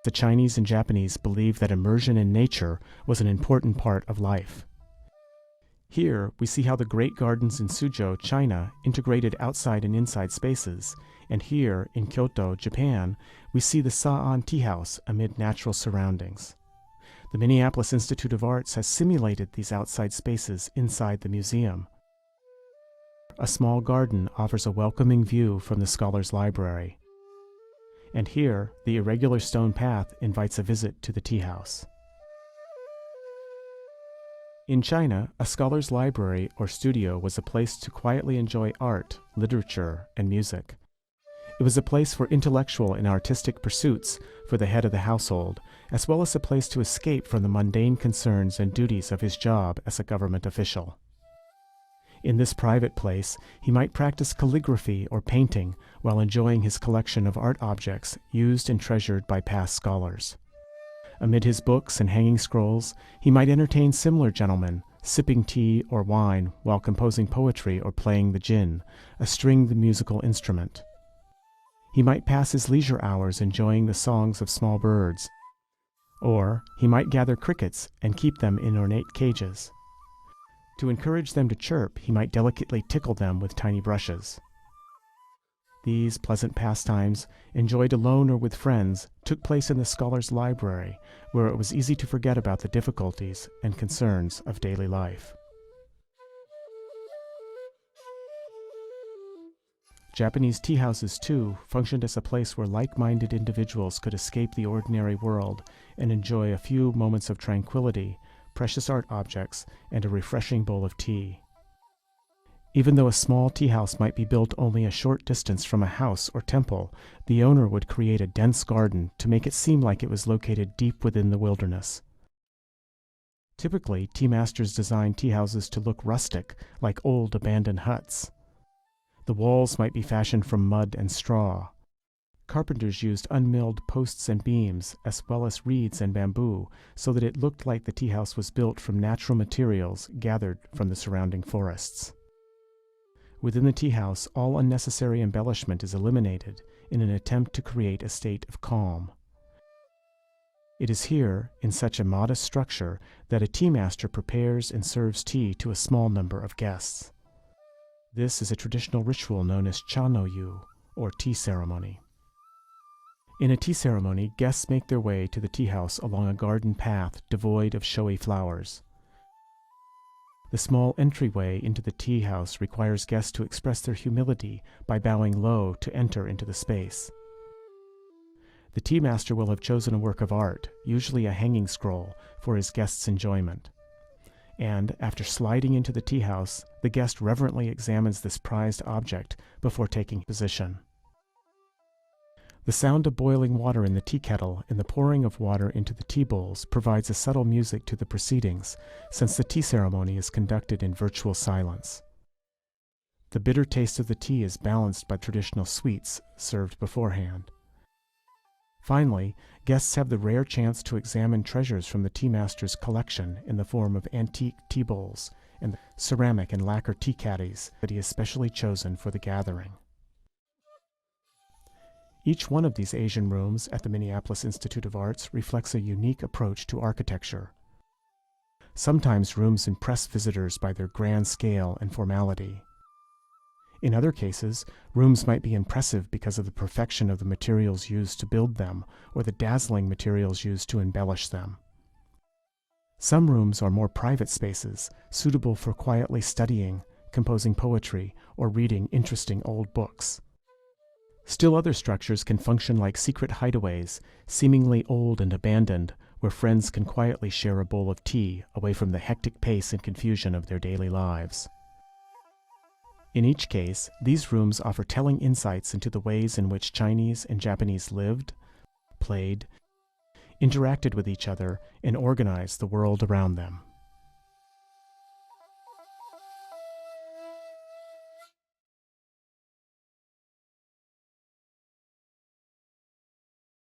The Chinese and Japanese believed that immersion in nature was an important part of life. Here, we see how the great gardens in Suzhou, China, integrated outside and inside spaces, and here, in Kyoto, Japan, we see the Sa'an tea house amid natural surroundings. The Minneapolis Institute of Arts has simulated these outside spaces inside the museum. A small garden offers a welcoming view from the Scholars Library. And here, the irregular stone path invites a visit to the tea house. In China, a scholar's library or studio was a place to quietly enjoy art, literature, and music. It was a place for intellectual and artistic pursuits for the head of the household, as well as a place to escape from the mundane concerns and duties of his job as a government official. In this private place, he might practice calligraphy or painting while enjoying his collection of art objects used and treasured by past scholars. Amid his books and hanging scrolls, he might entertain similar gentlemen, sipping tea or wine while composing poetry or playing the jin, a stringed musical instrument. He might pass his leisure hours enjoying the songs of small birds, or he might gather crickets and keep them in ornate cages. To encourage them to chirp, he might delicately tickle them with tiny brushes. These pleasant pastimes, enjoyed alone or with friends, took place in the scholar's library, where it was easy to forget about the difficulties and concerns of daily life. Japanese tea houses, too, functioned as a place where like-minded individuals could escape the ordinary world and enjoy a few moments of tranquility, precious art objects, and a refreshing bowl of tea. Even though a small tea house might be built only a short distance from a house or temple, the owner would create a dense garden to make it seem like it was located deep within the wilderness. Typically, tea masters designed tea houses to look rustic, like old abandoned huts. The walls might be fashioned from mud and straw. Carpenters used unmilled posts and beams, as well as reeds and bamboo, so that it looked like the tea house was built from natural materials gathered from the surrounding forests. Within the tea house, all unnecessary embellishment is eliminated in an attempt to create a state of calm. It is here, in such a modest structure, that a tea master prepares and serves tea to a small number of guests. This is a traditional ritual known as cha no yu, or tea ceremony. In a tea ceremony, guests make their way to the tea house along a garden path devoid of showy flowers. The small entryway into the tea house requires guests to express their humility by bowing low to enter into the space. The tea master will have chosen a work of art, usually a hanging scroll, for his guests' enjoyment. And, after sliding into the tea house, the guest reverently examines this prized object before taking position. The sound of boiling water in the tea kettle and the pouring of water into the tea bowls provides a subtle music to the proceedings, since the tea ceremony is conducted in virtual silence. The bitter taste of the tea is balanced by traditional sweets served beforehand. Finally, guests have the rare chance to examine treasures from the tea master's collection in the form of antique tea bowls and ceramic and lacquer tea caddies that he has specially chosen for the gathering. Each one of these Asian rooms at the Minneapolis Institute of Arts reflects a unique approach to architecture. Sometimes rooms impress visitors by their grand scale and formality. In other cases, rooms might be impressive because of the perfection of the materials used to build them or the dazzling materials used to embellish them. Some rooms are more private spaces, suitable for quietly studying, composing poetry, or reading interesting old books. Still other structures can function like secret hideaways, seemingly old and abandoned, where friends can quietly share a bowl of tea away from the hectic pace and confusion of their daily lives. In each case, these rooms offer telling insights into the ways in which Chinese and Japanese lived, played, interacted with each other, and organized the world around them.